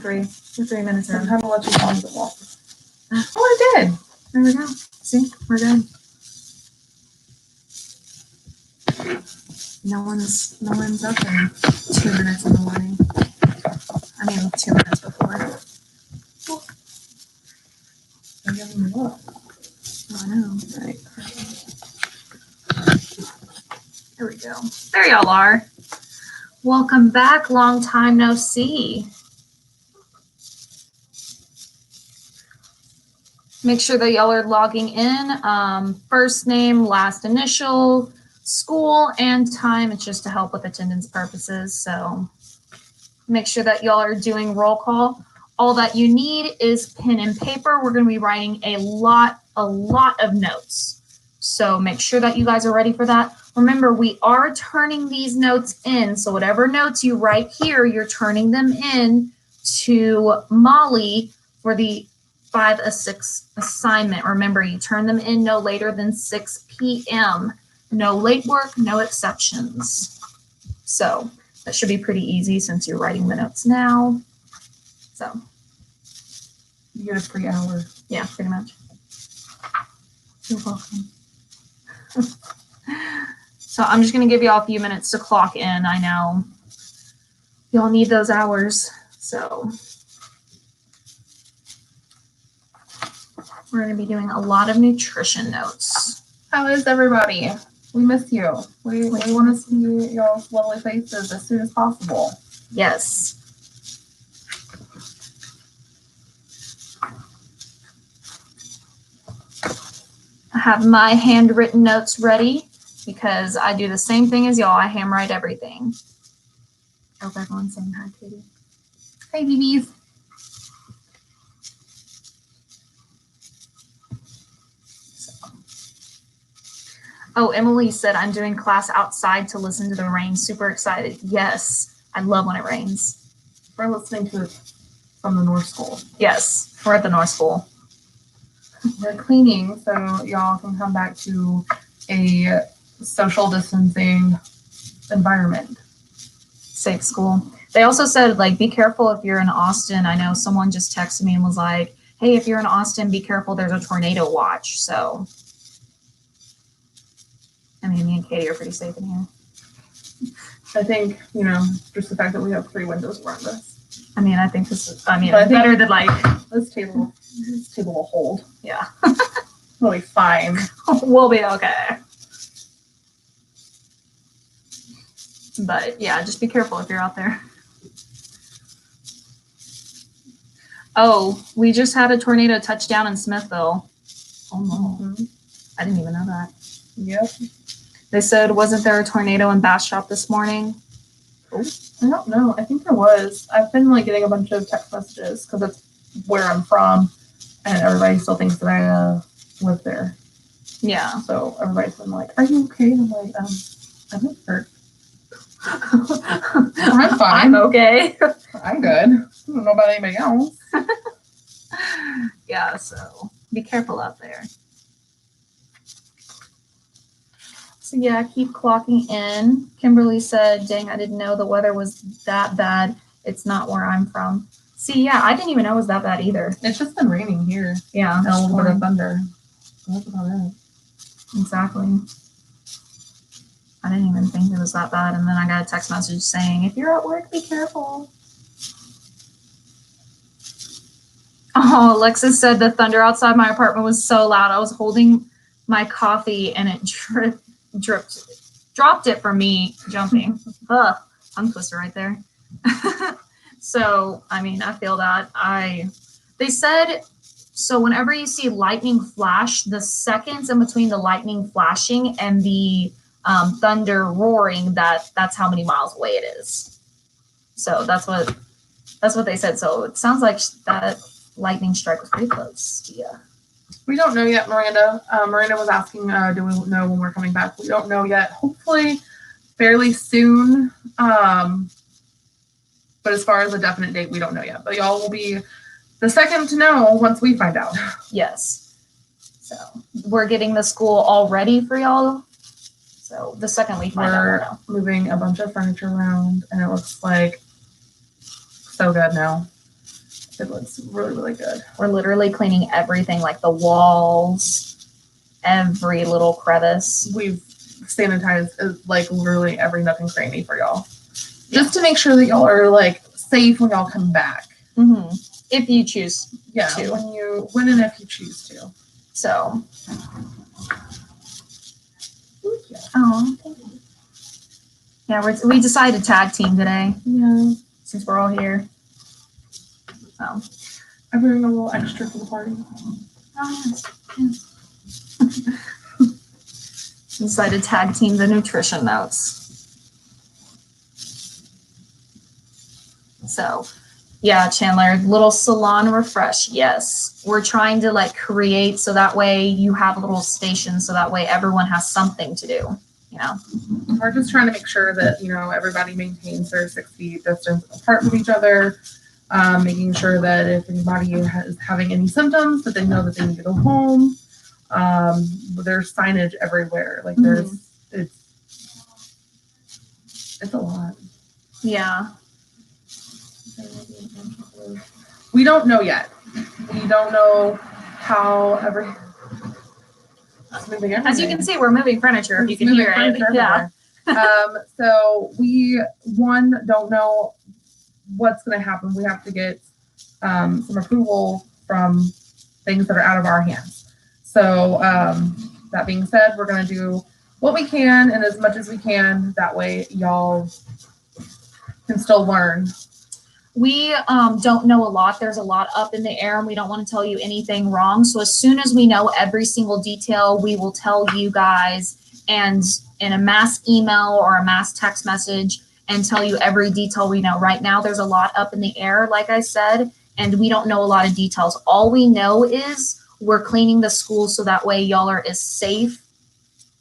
3. We're 3 minutes in. I'm having to let you pause it walk. Oh, I did. There we go. See, we're good. No one's up in 2 minutes in the morning. I mean, 2 minutes before. I'm giving you up. Oh, I know. Right. Here we go. There y'all are. Welcome back. Long time no see. Make sure that y'all are logging in. First name, last initial, school, and time. It's just to help with attendance purposes. So make sure that y'all are doing roll call. All that you need is pen and paper. We're going to be writing a lot of notes. So make sure that you guys are ready for that. Remember, we are turning these notes in. So whatever notes you write here, you're turning them in to Molly for the 5 or 6 assignment. Remember, you turn them in no later than 6 p.m. No late work, no exceptions. So that should be pretty easy since you're writing the notes now. So you get a free hour. Yeah, pretty much. You're welcome. So I'm just going to give y'all a few minutes to clock in. I know y'all need those hours. So we're going to be doing a lot of nutrition notes. How is everybody? We miss you. We want to see y'all's lovely faces as soon as possible. Yes. I have my handwritten notes ready because I do the same thing as y'all. I handwrite everything. I hope everyone's saying hi, Katie. Hey, BBs. Oh, Emily said, I'm doing class outside to listen to the rain. Super excited. Yes, I love when it rains. We're listening to it from the North School. Yes, we're at the North School. We're cleaning, so y'all can come back to a social distancing environment. Safe school. They also said, like, be careful if you're in Austin. I know someone just texted me and was like, hey, if you're in Austin, be careful. There's a tornado watch. So, I mean, me and Katie are pretty safe in here. I think, just the fact that we have 3 windows around us. I mean, I think this is, it's better than like this table will hold. Yeah. We'll be fine. We'll be okay. But yeah, just be careful if you're out there. Oh, we just had a tornado touchdown in Smithville. Oh no. Mm-hmm. I didn't even know that. Yep. They said, wasn't there a tornado in Bastrop this morning? Oh, I don't know. I think there was. I've been getting a bunch of text messages because that's where I'm from, and everybody still thinks that I live there. Yeah. So everybody's been like, "Are you okay?" And I'm like, I'm not hurt. I'm fine. I'm okay. I'm good. I don't know about anybody else. Yeah. So be careful out there. So yeah, keep clocking in. Kimberly said, dang, I didn't know the weather was that bad. It's not where I'm from. See, yeah, I didn't even know it was that bad either. It's just been raining here. Yeah. And a little bit of thunder. That's about it. Exactly. I didn't even think it was that bad. And then I got a text message saying, if you're at work, be careful. Oh, Alexis said the thunder outside my apartment was so loud. I was holding my coffee and it dropped it for me jumping. Ugh, tongue twister right there. So, I mean, I feel that. They said, so whenever you see lightning flash, the seconds in between the lightning flashing and the thunder roaring, that's how many miles away it is. So that's what they said. So it sounds like that lightning strike was pretty close. Yeah. We don't know yet, Miranda. Miranda was asking, do we know when we're coming back? We don't know yet. Hopefully fairly soon. But as far as a definite date, we don't know yet. But y'all will be the second to know once we find out. Yes. So we're getting the school all ready for y'all. So the second we find out, we're moving a bunch of furniture around, and it looks like so good now. It looks really, really good. We're literally cleaning everything, like the walls, every little crevice. We've sanitized like literally every nook and cranny for y'all. Just to make sure that y'all are like safe when y'all come back. Mm-hmm. If you choose to. When and if you choose to. So. Yeah. Oh, thank you. Yeah, we decided to tag team today. Yeah. Since we're all here. So. I'm bringing a little extra for the party. Oh, yes. Decided to tag team the nutrition notes. So, yeah, Chandler, little salon refresh. Yes, we're trying to like create so that way you have a little station so that way everyone has something to do, you know. We're just trying to make sure that, everybody maintains their 6 feet distance apart from each other, making sure that if anybody is having any symptoms that they know that they need to go home. There's signage everywhere. Like it's a lot. Yeah. We don't know yet. We don't know how As you can see, we're moving furniture. If you can hear it. Yeah. So we don't know what's going to happen. We have to get some approval from things that are out of our hands. So that being said, we're going to do what we can and as much as we can. That way, y'all can still learn. We don't know a lot. There's a lot up in the air and we don't want to tell you anything wrong. So as soon as we know every single detail, we will tell you guys and in a mass email or a mass text message and tell you every detail we know. Right now, there's a lot up in the air, like I said, and we don't know a lot of details. All we know is we're cleaning the school so that way y'all are as safe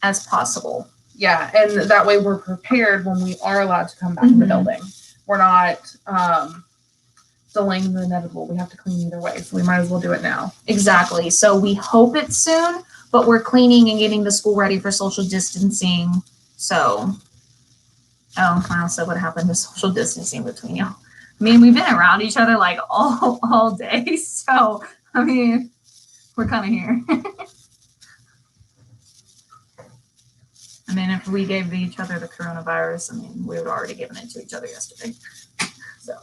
as possible. Yeah, and that way we're prepared when we are allowed to come back in the building. We're not delaying the inevitable. We have to clean either way, so we might as well do it now. Exactly. So we hope it's soon, but we're cleaning and getting the school ready for social distancing. So, I also what happened to social distancing between y'all. I mean, we've been around each other like all day. So, I mean, we're kind of here. I mean, if we gave each other the coronavirus, I mean, we would already given it to each other yesterday. So,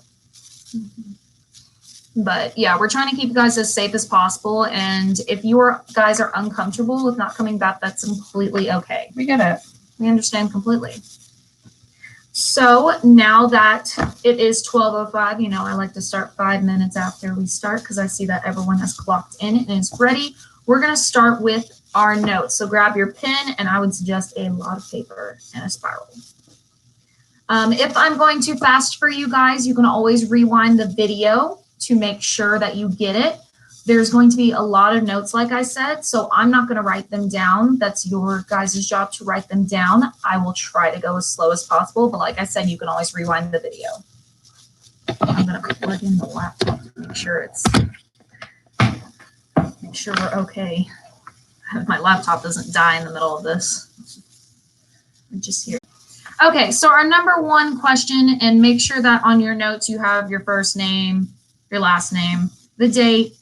but yeah, we're trying to keep you guys as safe as possible. And if you guys are uncomfortable with not coming back, that's completely okay. We get it. We understand completely. So now that it is 12:05, I like to start 5 minutes after we start because I see that everyone has clocked in and is ready. We're going to start with our notes. So grab your pen, and I would suggest a lot of paper and a spiral. If I'm going too fast for you guys, you can always rewind the video to make sure that you get it. There's going to be a lot of notes, like I said, so I'm not going to write them down. That's your guys' job to write them down. I will try to go as slow as possible, but like I said, you can always rewind the video. I'm going to plug in the laptop to make sure we're okay. My laptop doesn't die in the middle of this. I'm just here. Okay, so our number one question, and make sure that on your notes you have your first name, your last name, the date,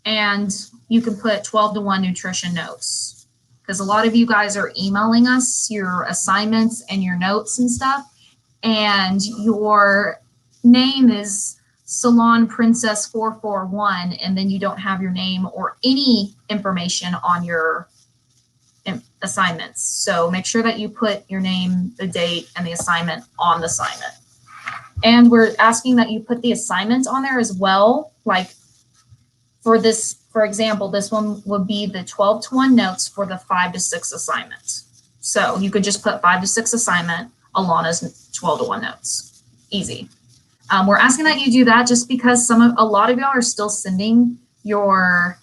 and you can put 12-to-1 nutrition notes. Because a lot of you guys are emailing us your assignments and your notes and stuff, and your name is Salon Princess 441, and then you don't have your name or any information on your assignments. So make sure that you put your name, the date, and the assignment on the assignment. And we're asking that you put the assignment on there as well. Like for this, for example, this one would be the 12-to-1 notes for the 5 to 6 assignments. So you could just put 5 to 6 assignment, Alana's 12-to-1 notes. Easy. We're asking that you do that just because a lot of y'all are still sending your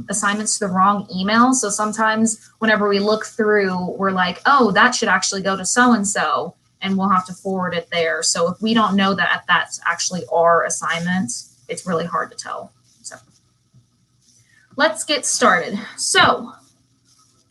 assignments to the wrong email. So sometimes whenever we look through, we're like, oh, that should actually go to so-and-so, and we'll have to forward it there. So if we don't know that that's actually our assignment, it's really hard to tell. So let's get started. So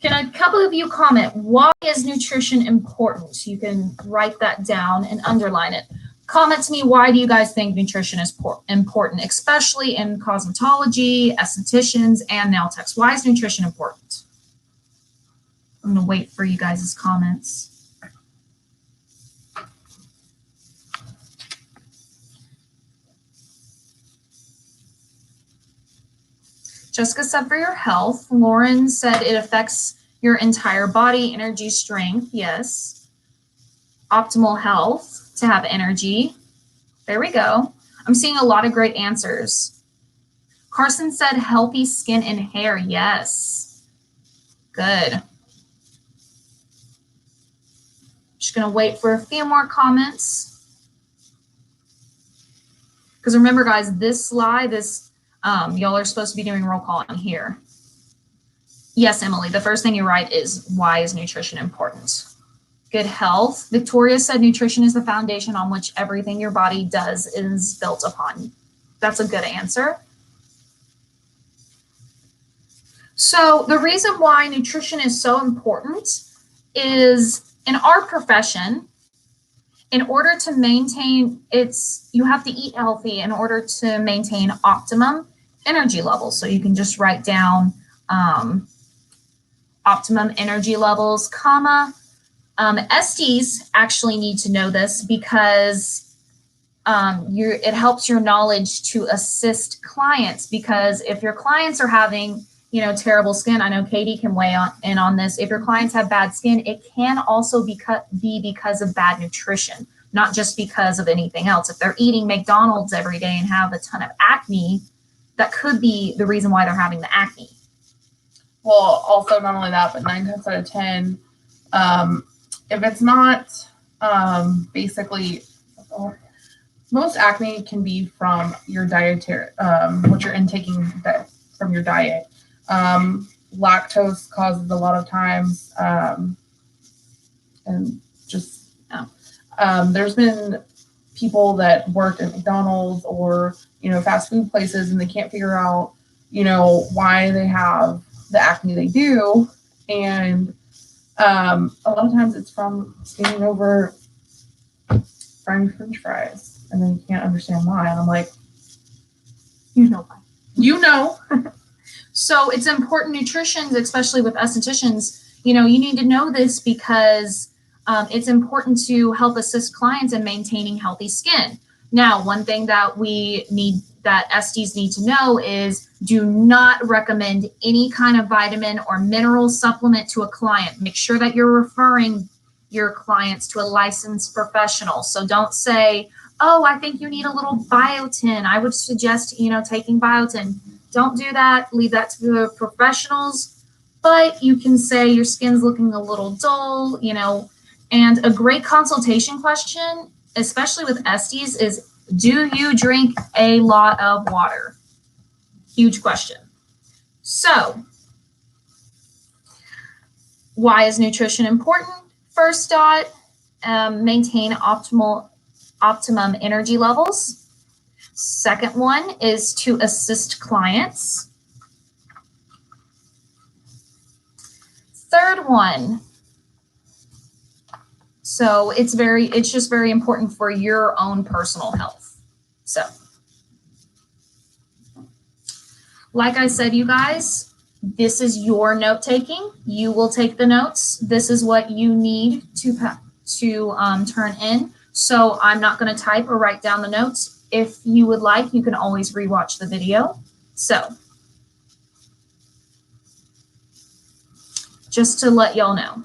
can a couple of you comment, why is nutrition important? You can write that down and underline it. Comment to me, why do you guys think nutrition is important, especially in cosmetology, estheticians, and nail techs? Why is nutrition important? I'm going to wait for you guys' comments. Jessica said for your health. Lauren said it affects your entire body, energy, strength. Yes. Optimal health, to have energy. There we go. I'm seeing a lot of great answers. Carson said healthy skin and hair. Yes. Good. Just going to wait for a few more comments. Because remember, guys, this slide, y'all are supposed to be doing roll call in here. Yes, Emily, the first thing you write is, why is nutrition important? Good health. Victoria said nutrition is the foundation on which everything your body does is built upon. That's a good answer. So the reason why nutrition is so important is in our profession, in order to maintain you have to eat healthy in order to maintain optimum energy levels. So you can just write down optimum energy levels, comma. SDs actually need to know this because it helps your knowledge to assist clients, because if your clients are having, terrible skin, I know Katie can weigh in on this. If your clients have bad skin, it can also be because of bad nutrition, not just because of anything else. If they're eating McDonald's every day and have a ton of acne, that could be the reason why they're having the acne. Well, also not only that, but 9 times out of 10, if it's not basically, most acne can be from your dietary, what you're intaking from your diet. Lactose causes a lot of times, and just, there's been people that work at McDonald's or, fast food places, and they can't figure out, why they have the acne they do. And a lot of times it's from standing over frying French fries, and then you can't understand why. And I'm like, why. So it's important, nutrition, especially with estheticians, you need to know this because it's important to help assist clients in maintaining healthy skin. Now, one thing that SDs need to know is, do not recommend any kind of vitamin or mineral supplement to a client. Make sure that you're referring your clients to a licensed professional. So don't say, oh, I think you need a little biotin. I would suggest, taking biotin. Don't do that. Leave that to the professionals. But you can say your skin's looking a little dull, and a great consultation question, especially with SDs, is, do you drink a lot of water? Huge question. So, why is nutrition important? First dot, maintain optimum energy levels. Second one is to assist clients. Third one, so it's just very important for your own personal health. So, like I said, you guys, this is your note taking. You will take the notes. This is what you need to turn in. So I'm not going to type or write down the notes. If you would like, you can always rewatch the video. So, just to let y'all know.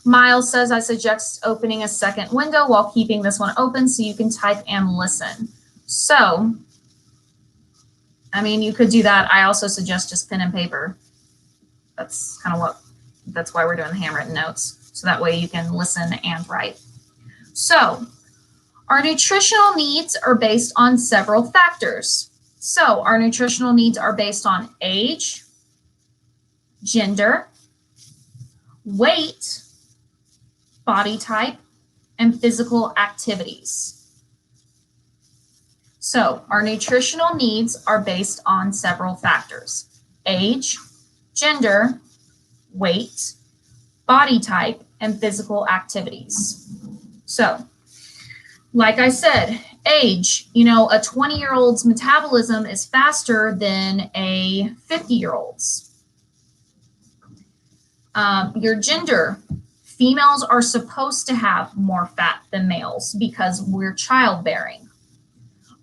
Miles says, I suggest opening a second window while keeping this one open so you can type and listen. So, you could do that. I also suggest just pen and paper. That's why we're doing the handwritten notes. So that way you can listen and write. So, our nutritional needs are based on several factors. So, our nutritional needs are based on age, gender, weight, body type, and physical activities. So, our nutritional needs are based on several factors: age, gender, weight, body type, and physical activities. So, Like I said, age, a 20-year-old's metabolism is faster than a 50-year-old's. Your gender, females are supposed to have more fat than males because we're childbearing.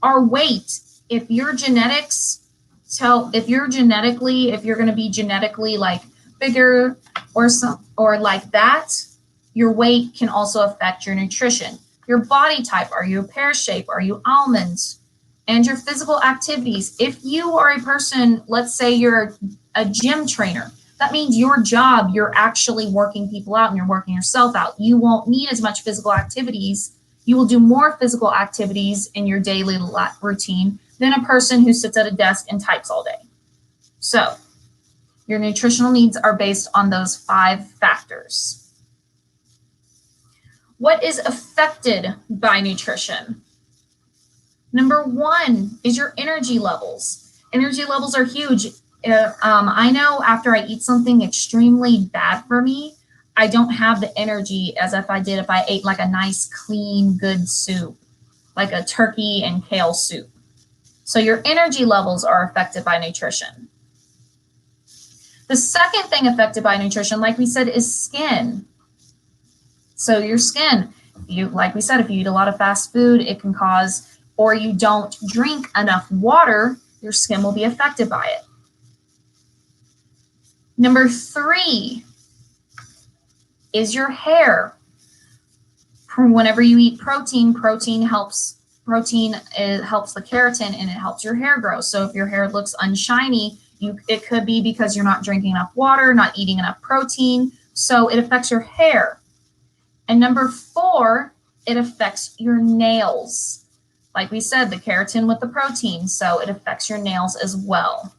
Our weight, if you're going to be genetically like bigger or like that, your weight can also affect your nutrition. Your body type, are you a pear shape? Are you almonds? And your physical activities. If you are a person, let's say you're a gym trainer, that means your job, you're actually working people out and you're working yourself out. You won't need as much physical activities. You will do more physical activities in your daily routine than a person who sits at a desk and types all day. So your nutritional needs are based on those 5 factors. What is affected by nutrition? Number 1 is your energy levels. Energy levels are huge. I know after I eat something extremely bad for me, I don't have the energy as if I did if I ate like a nice, clean, good soup, like a turkey and kale soup. So your energy levels are affected by nutrition. The second thing affected by nutrition, like we said, is skin. So your skin, like we said, if you eat a lot of fast food, it can cause, or you don't drink enough water, your skin will be affected by it. Number 3 is your hair. Whenever you eat protein, protein helps the keratin and it helps your hair grow. So if your hair looks unshiny, it could be because you're not drinking enough water, not eating enough protein. So it affects your hair. And number 4, it affects your nails. Like we said, the keratin with the protein, so it affects your nails as well.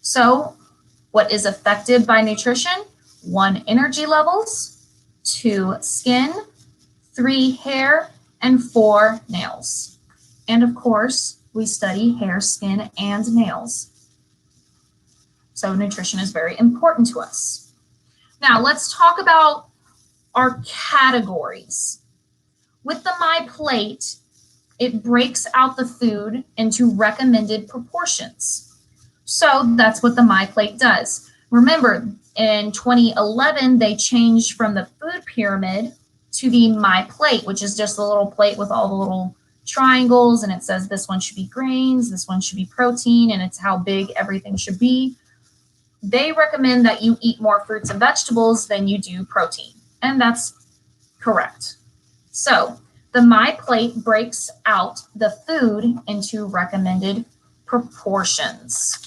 So what is affected by nutrition? 1, energy levels, 2, skin, 3, hair, and 4, nails. And of course, we study hair, skin, and nails. So nutrition is very important to us. Now let's talk about our categories. With the My Plate, it breaks out the food into recommended proportions. So that's what the My Plate does. Remember, in 2011, they changed from the food pyramid to the My Plate, which is just a little plate with all the little triangles, and it says this one should be grains, this one should be protein, and it's how big everything should be. They recommend that you eat more fruits and vegetables than you do protein. And that's correct. So the My Plate breaks out the food into recommended proportions.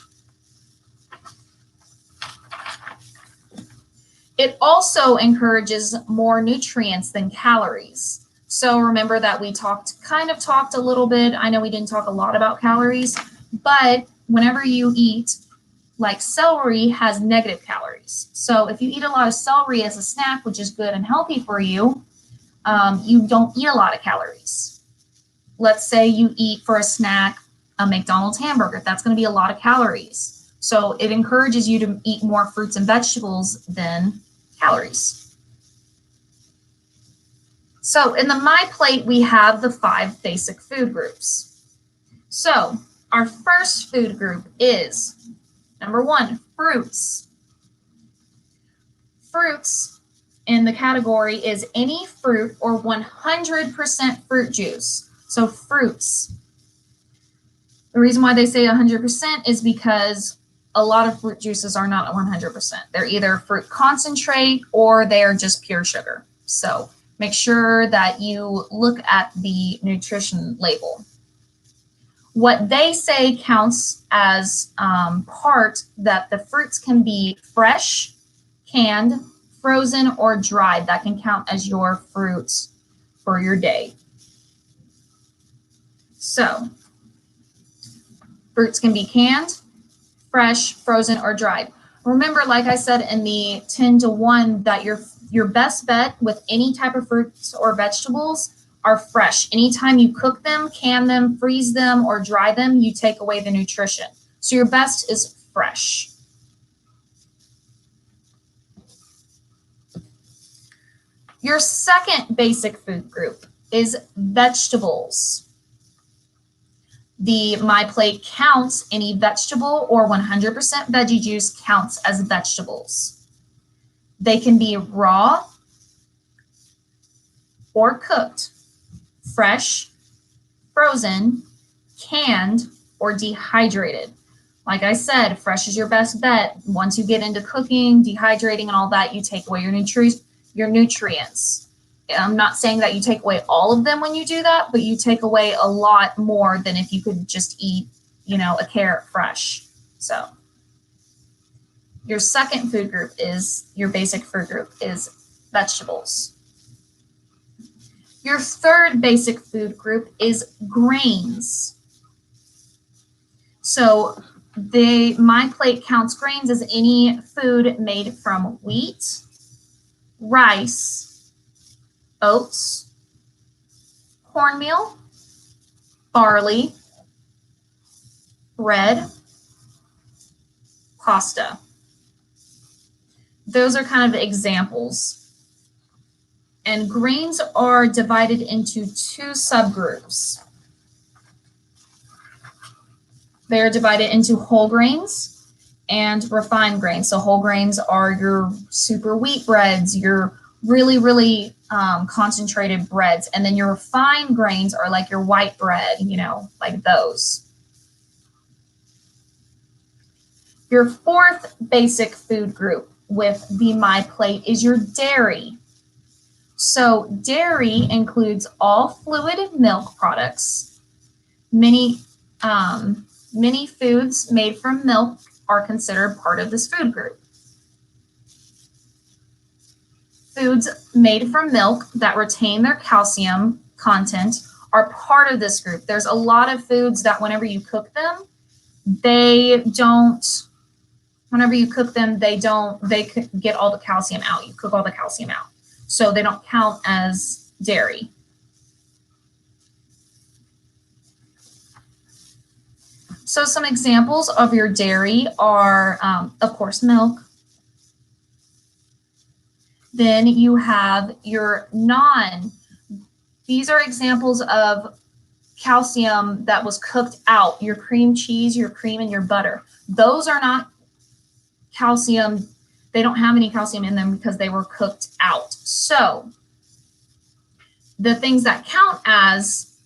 It also encourages more nutrients than calories. So remember that we kind of talked a little bit. I know we didn't talk a lot about calories, but whenever you eat, like celery has negative calories. So if you eat a lot of celery as a snack, which is good and healthy for you, you don't eat a lot of calories. Let's say you eat for a snack a McDonald's hamburger. That's going to be a lot of calories. So it encourages you to eat more fruits and vegetables than calories. So in the My Plate, we have the 5 basic food groups. So our first food group is number 1, fruits. Fruits in the category is any fruit or 100% fruit juice. So fruits. The reason why they say 100% is because a lot of fruit juices are not 100%. They're either fruit concentrate or they are just pure sugar. So make sure that you look at the nutrition label. What they say counts as part that the fruits can be fresh, canned, frozen, or dried. That can count as your fruits for your day. So fruits can be canned, fresh, frozen, or dried. Remember, like I said in the 10-to-1, that your best bet with any type of fruits or vegetables are fresh. Anytime you cook them, can them, freeze them, or dry them, you take away the nutrition. So your best is fresh. Your second basic food group is vegetables. The My Plate counts any vegetable or 100% veggie juice counts as vegetables. They can be raw or cooked, fresh, frozen, canned, or dehydrated. Like I said, fresh is your best bet. Once you get into cooking, dehydrating, and all that, you take away your nutrients. I'm not saying that you take away all of them when you do that, but you take away a lot more than if you could just eat, a carrot fresh. So your second food group is, your basic food group is vegetables. Your third basic food group is grains. So My Plate counts grains as any food made from wheat, rice, oats, cornmeal, barley, bread, pasta. Those are kind of examples. And grains are divided into two subgroups. They are divided into whole grains and refined grains. So whole grains are your super wheat breads, your really, really concentrated breads. And then your refined grains are like your white bread, like those. Your fourth basic food group with the My Plate is your dairy. So dairy includes all fluid milk products. Many foods made from milk are considered part of this food group. Foods made from milk that retain their calcium content are part of this group. There's a lot of foods that whenever you cook them, they get all the calcium out. You cook all the calcium out. So they don't count as dairy. So some examples of your dairy are, of course, milk. Then you have your these are examples of calcium that was cooked out, your cream cheese, your cream, and your butter. Those are not calcium. They don't have any calcium in them because they were cooked out. So the things that count as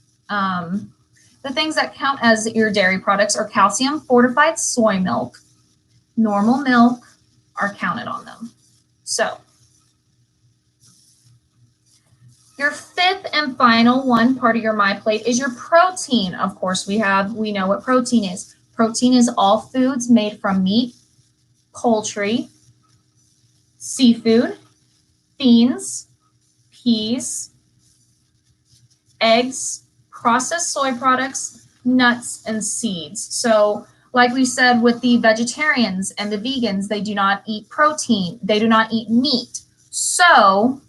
your dairy products are calcium fortified soy milk, normal milk are counted on them. So your fifth and final one part of your My Plate is your protein. Of course, we know what protein is. Protein is all foods made from meat, poultry, seafood, beans, peas, eggs, processed soy products, nuts, and seeds. So like we said with the vegetarians and the vegans, they do not eat protein. They do not eat meat. So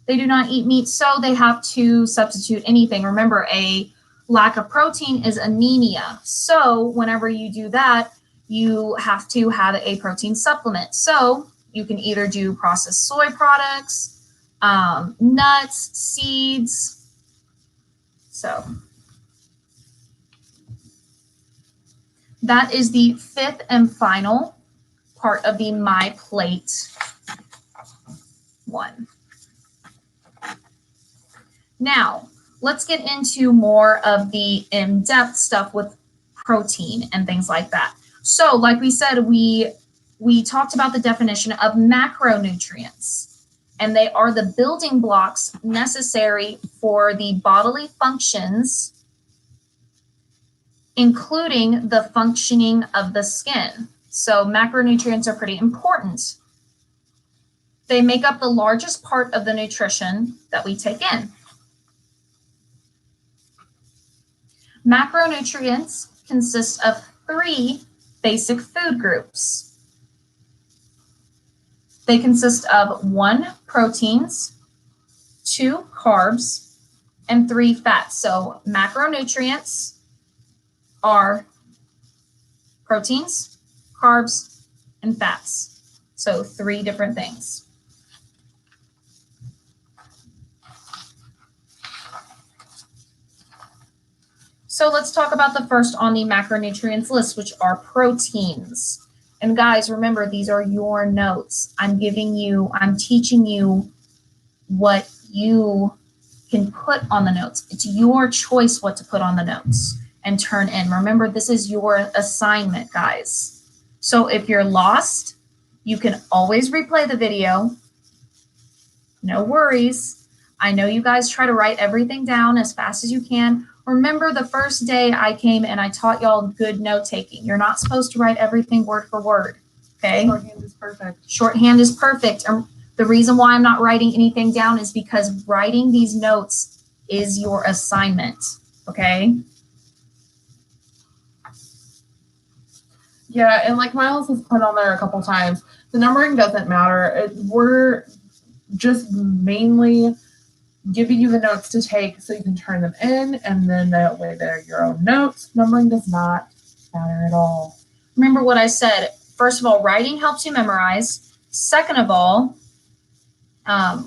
they have to substitute anything. Remember, a lack of protein is anemia. So whenever you do that, you have to have a protein supplement. So you can either do processed soy products, nuts, seeds. So that is the fifth and final part of the My Plate one. Now, let's get into more of the in-depth stuff with protein and things like that. So, like we said, we talked about the definition of macronutrients, and they are the building blocks necessary for the bodily functions, including the functioning of the skin. So, macronutrients are pretty important. They make up the largest part of the nutrition that we take in. Macronutrients consist of three basic food groups. They consist of 1, proteins, 2, carbs, and 3, fats. So macronutrients are proteins, carbs, and fats. So 3 different things. So let's talk about the first on the macronutrients list, which are proteins. And guys, remember, these are your notes. I'm teaching you what you can put on the notes. It's your choice what to put on the notes and turn in. Remember, this is your assignment, guys. So if you're lost, you can always replay the video. No worries. I know you guys try to write everything down as fast as you can. Remember the first day I came and I taught y'all good note taking. You're not supposed to write everything word for word. Okay? Shorthand is perfect. Shorthand is perfect. The reason why I'm not writing anything down is because writing these notes is your assignment. Okay? Yeah, and like Miles has put on there a couple times, the numbering doesn't matter. We're just mainly giving you the notes to take so you can turn them in, and then that way they're your own notes. Numbering does not matter at all. Remember what I said. First of all, writing helps you memorize. Second of all,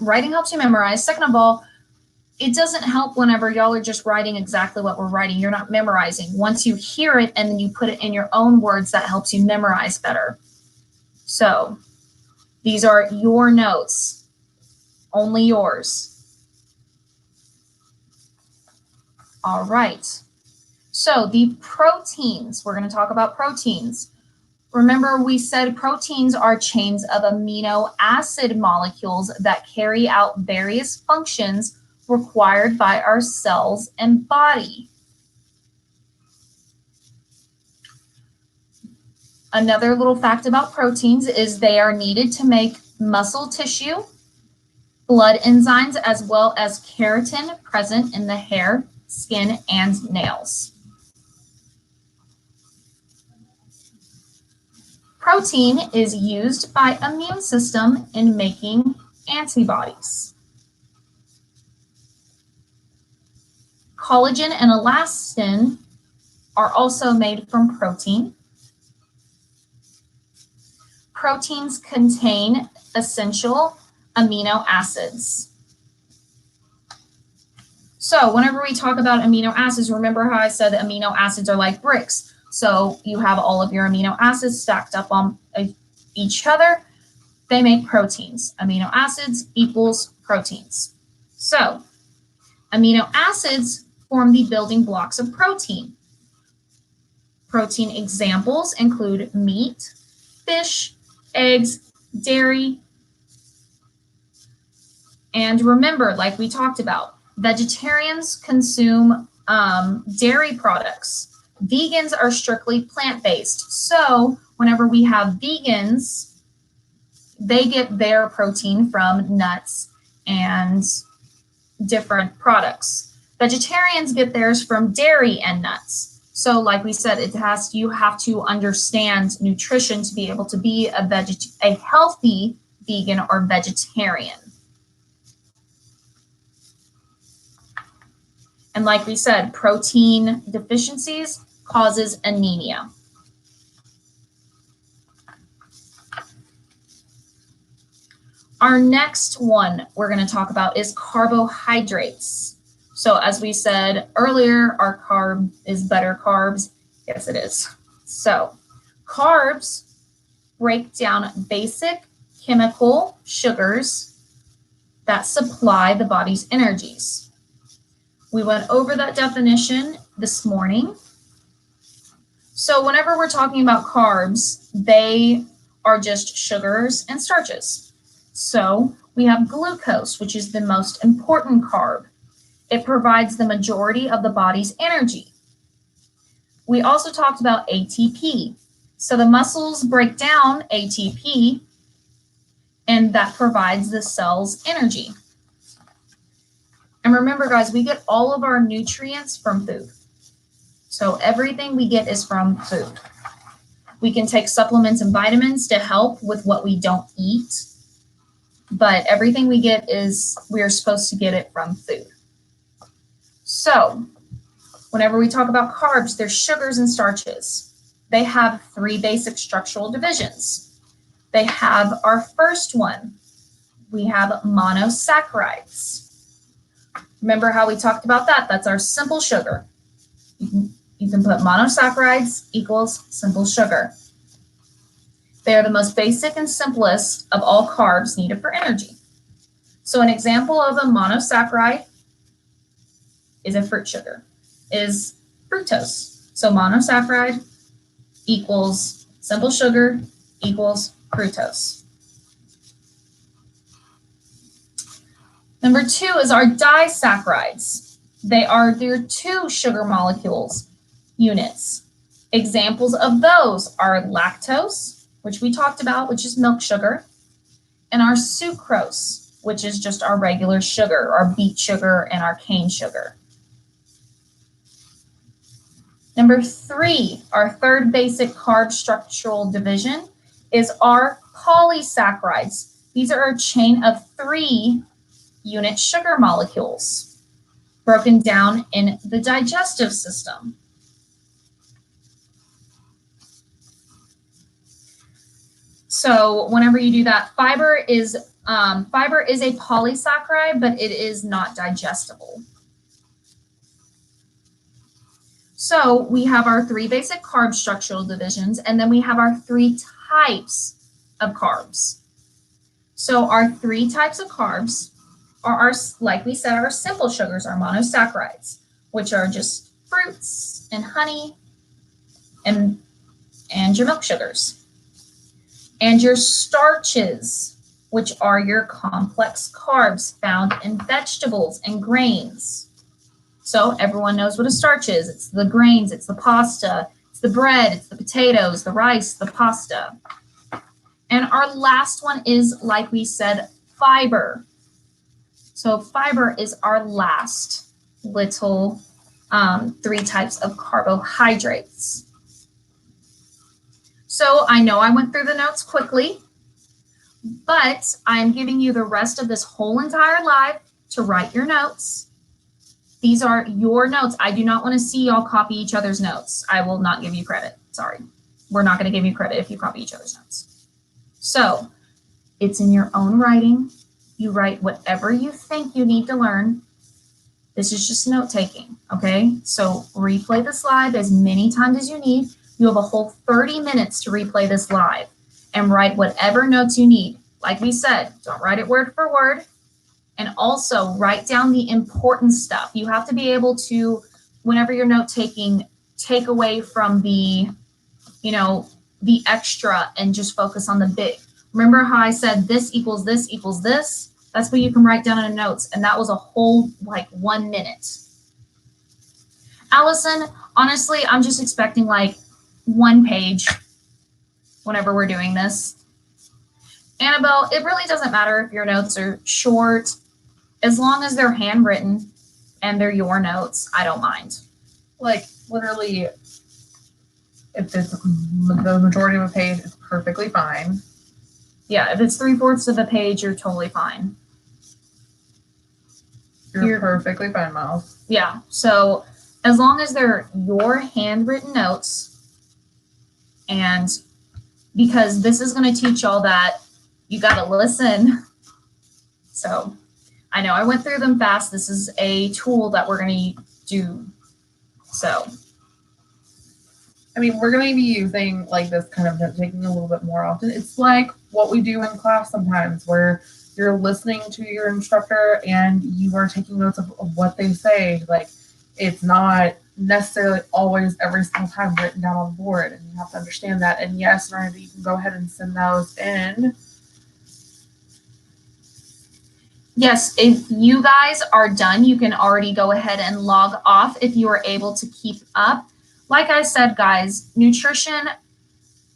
writing helps you memorize. Second of all, it doesn't help whenever y'all are just writing exactly what we're writing. You're not memorizing. Once you hear it and then you put it in your own words, that helps you memorize better. So these are your notes, only yours. All right. So the proteins, we're going to talk about proteins. Remember, we said proteins are chains of amino acid molecules that carry out various functions required by our cells and body. Another little fact about proteins is they are needed to make muscle tissue, blood enzymes, as well as keratin present in the hair, skin, and nails. Protein is used by immune system in making antibodies. Collagen and elastin are also made from protein. Proteins contain essential amino acids. So whenever we talk about amino acids, remember how I said that amino acids are like bricks. So you have all of your amino acids stacked up on each other. They make proteins. Amino acids equals proteins. So amino acids form the building blocks of protein. Protein examples include meat, fish, eggs, dairy. And remember, like we talked about, vegetarians consume dairy products. Vegans are strictly plant-based. So whenever we have vegans, they get their protein from nuts and different products. Vegetarians get theirs from dairy and nuts. So like we said, you have to understand nutrition to be able to be a healthy vegan or vegetarian. And like we said, protein deficiencies causes anemia. Our next one we're going to talk about is carbohydrates. So as we said earlier, our carb is better carbs. Yes, it is. So carbs break down basic chemical sugars that supply the body's energies. We went over that definition this morning. So whenever we're talking about carbs, they are just sugars and starches. So we have glucose, which is the most important carb. It provides the majority of the body's energy. We also talked about ATP. So the muscles break down ATP, and that provides the cell's energy. And remember, guys, we get all of our nutrients from food. So everything we get is from food. We can take supplements and vitamins to help with what we don't eat, but everything we get we are supposed to get it from food. So whenever we talk about carbs, there's sugars and starches. They have 3 basic structural divisions. They have our first one. We have monosaccharides. Remember how we talked about that? That's our simple sugar. You can put monosaccharides equals simple sugar. They are the most basic and simplest of all carbs needed for energy. So an example of a monosaccharide is a fruit sugar, is fructose. So monosaccharide equals simple sugar equals fructose. Number 2 is our disaccharides. There are 2 sugar molecules units. Examples of those are lactose, which we talked about, which is milk sugar, and our sucrose, which is just our regular sugar, our beet sugar and our cane sugar. Number 3, our third basic carb structural division, is our polysaccharides. These are a chain of 3 unit sugar molecules broken down in the digestive system. So whenever you do that, fiber is a polysaccharide, but it is not digestible. So we have our 3 basic carb structural divisions, and then we have our 3 types of carbs. So our 3 types of carbs are, like we said, our simple sugars, our monosaccharides, which are just fruits and honey and your milk sugars. And your starches, which are your complex carbs found in vegetables and grains. So everyone knows what a starch is. It's the grains, it's the pasta, it's the bread, it's the potatoes, the rice, the pasta. And our last one is, like we said, fiber. So fiber is our last little 3 types of carbohydrates. So I know I went through the notes quickly, but I'm giving you the rest of this whole entire live to write your notes. These are your notes. I do not want to see y'all copy each other's notes. I will not give you credit. Sorry. We're not going to give you credit if you copy each other's notes. So it's in your own writing. You write whatever you think you need to learn. This is just note taking, okay? So replay this live as many times as you need. You have a whole 30 minutes to replay this live and write whatever notes you need. Like we said, don't write it word for word. And also write down the important stuff. You have to be able to, whenever you're note taking, take away from the, the extra and just focus on the big. Remember how I said this equals this equals this? That's what you can write down in the notes. And that was a whole 1 minute. Allison, honestly, I'm just expecting 1 page whenever we're doing this. Annabelle, it really doesn't matter if your notes are short. As long as they're handwritten and they're your notes, I don't mind. Literally, if it's the majority of a page, it's perfectly fine. Yeah, if it's 3/4 of a page, you're totally fine. You're perfectly fine, Miles. Yeah, so as long as they're your handwritten notes, and because this is going to teach y'all that you got to listen. So I know I went through them fast. This is a tool that we're going to do. So, we're going to be using this kind of note taking a little bit more often. It's like what we do in class sometimes, where you're listening to your instructor and you are taking notes of what they say. It's not necessarily always every single time written down on the board, and you have to understand that. And yes, Miranda, you can go ahead and send those in. Yes, if you guys are done, you can already go ahead and log off if you are able to keep up. Like I said, guys, nutrition,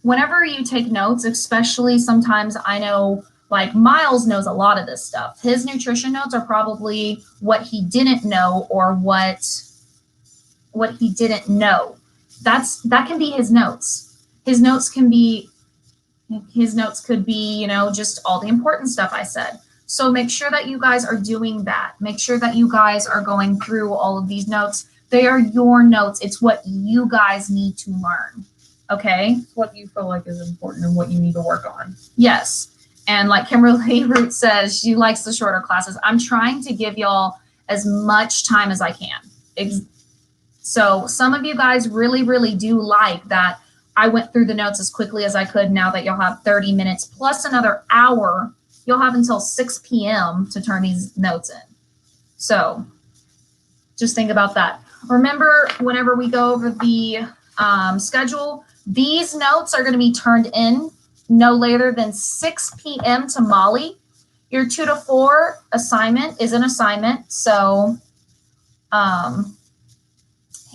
whenever you take notes, especially sometimes I know Miles knows a lot of this stuff. His nutrition notes are probably what he didn't know or what he didn't know. That can be his notes. His notes could be, just all the important stuff I said. So make sure that you guys are doing that. Make sure that you guys are going through all of these notes. They are your notes. It's what you guys need to learn. Okay? What you feel like is important and what you need to work on. Yes. And like Kimberly Root says, she likes the shorter classes. I'm trying to give y'all as much time as I can. So some of you guys really, really do like that I went through the notes as quickly as I could. Now that you'll have 30 minutes plus another hour, you'll have until 6 p.m. to turn these notes in. So just think about that. Remember, whenever we go over the schedule, these notes are going to be turned in no later than 6 p.m. to Molly. Your 2 to 4 assignment is an assignment. So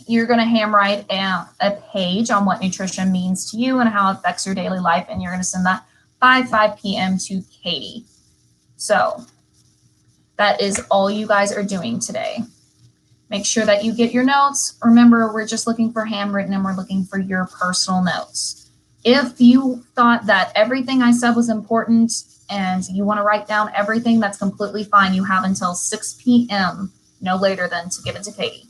you're going to handwrite a page on what nutrition means to you and how it affects your daily life. And you're going to send that by 5 p.m. to Katie. So that is all you guys are doing today. Make sure that you get your notes. Remember, we're just looking for handwritten and we're looking for your personal notes. If you thought that everything I said was important and you want to write down everything, that's completely fine. You have until 6 p.m. no later than to give it to Katie.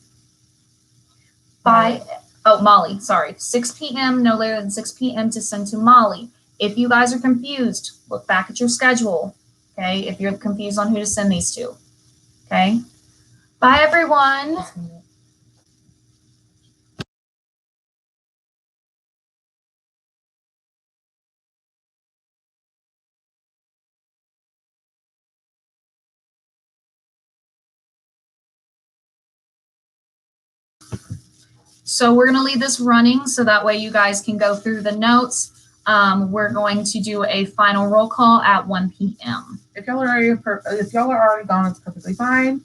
Molly, sorry. 6 p.m. no later than 6 p.m. to send to Molly. If you guys are confused, look back at your schedule. Okay, if you're confused on who to send these to. Okay. Bye, everyone. So we're going to leave this running so that way you guys can go through the notes. We're going to do a final roll call at 1 p.m. If y'all are already gone, it's perfectly fine.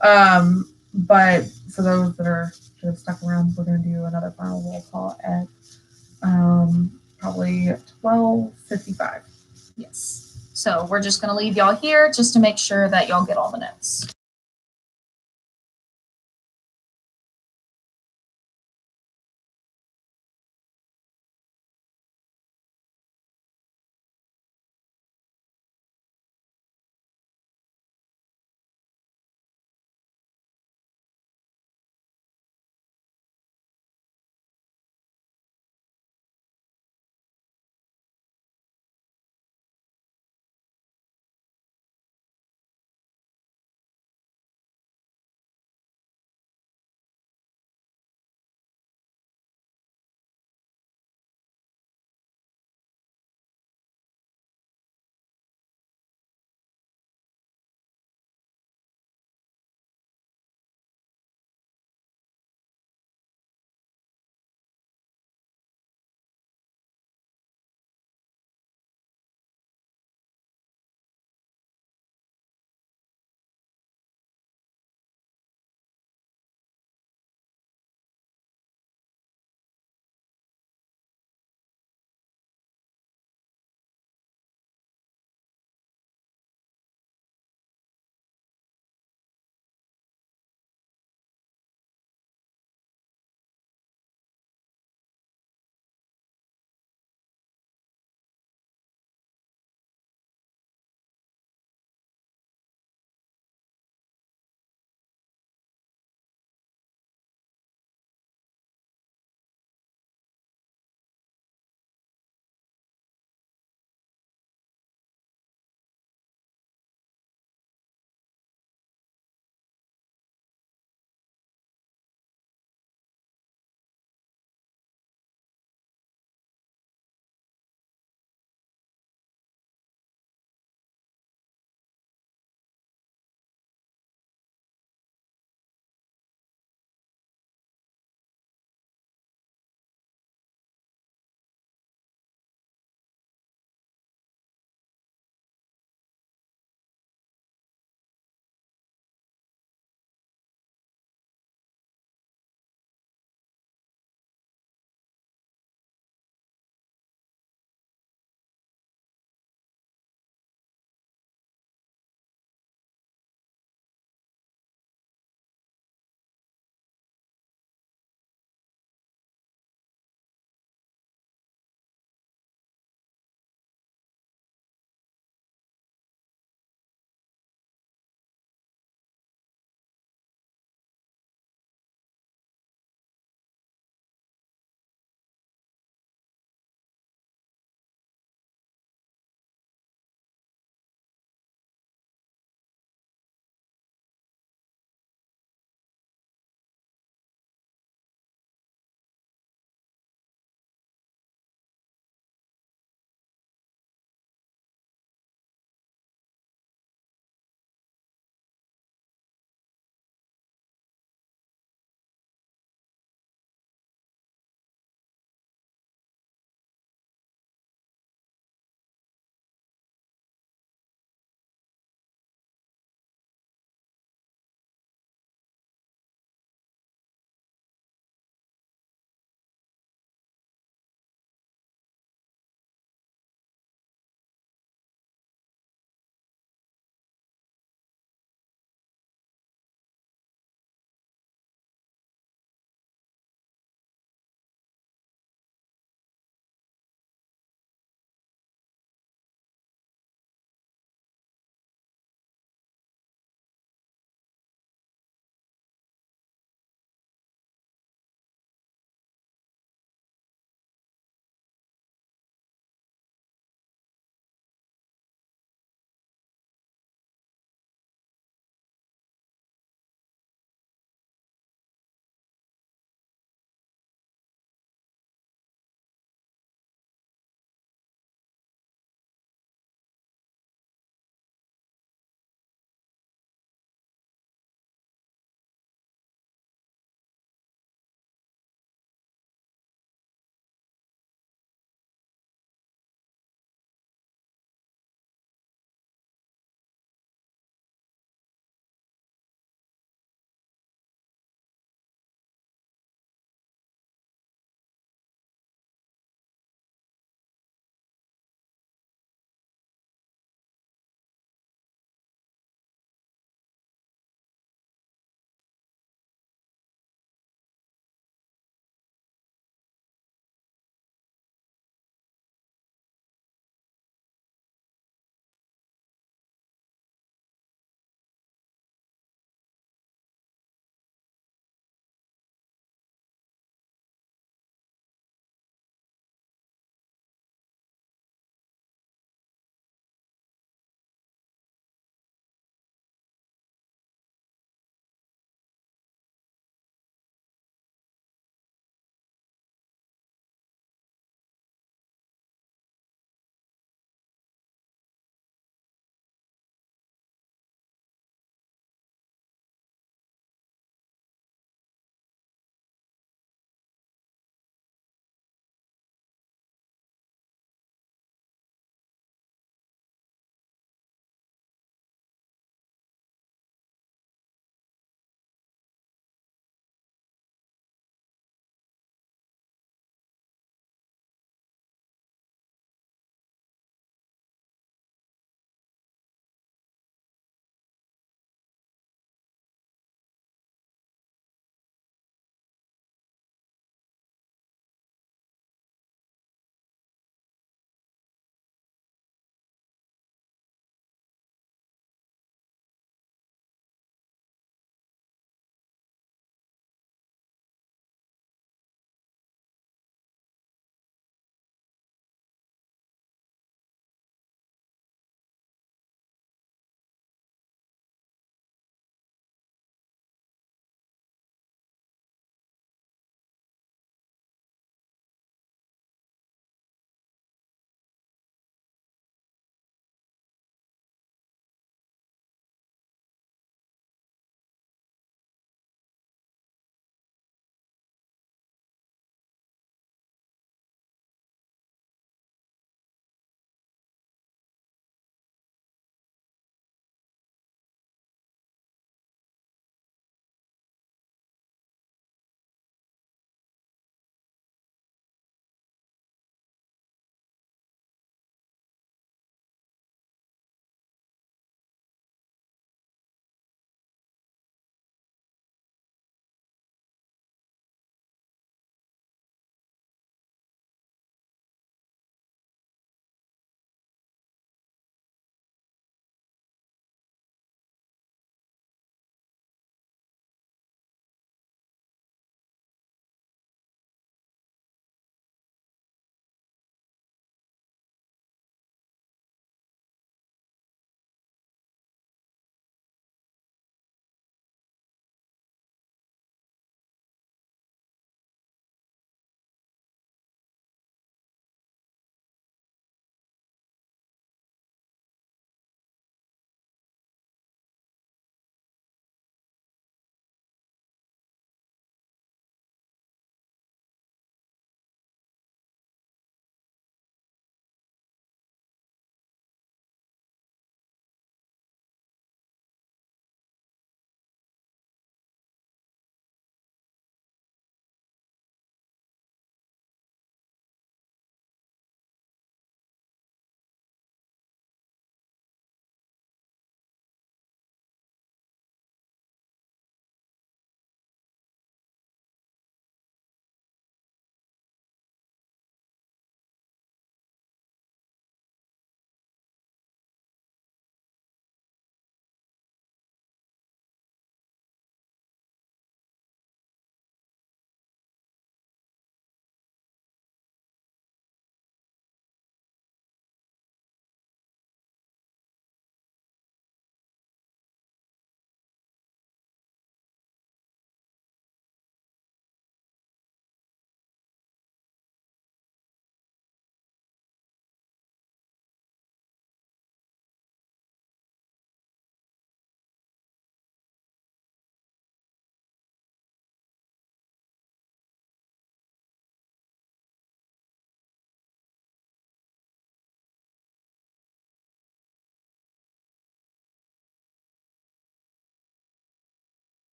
But for those that are just stuck around, we're going to do another final roll call at probably 12:55. Yes. So we're just going to leave y'all here just to make sure that y'all get all the notes.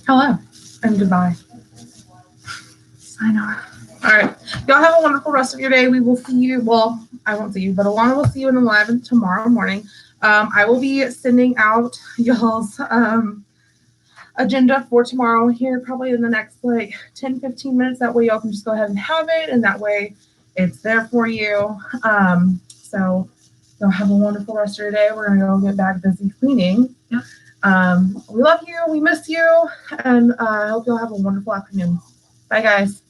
Hello and goodbye. Sayonara. All right. Y'all have a wonderful rest of your day. We will see you. Well, I won't see you, but Alana will see you in the live tomorrow morning. I will be sending out y'all's agenda for tomorrow here probably in the next like 10-15 minutes. That way y'all can just go ahead and have it, and that way it's there for you. So y'all have a wonderful rest of your day. We're gonna go get back busy cleaning. Yep. We love you, we miss you, and I hope y'all have a wonderful afternoon. Bye guys.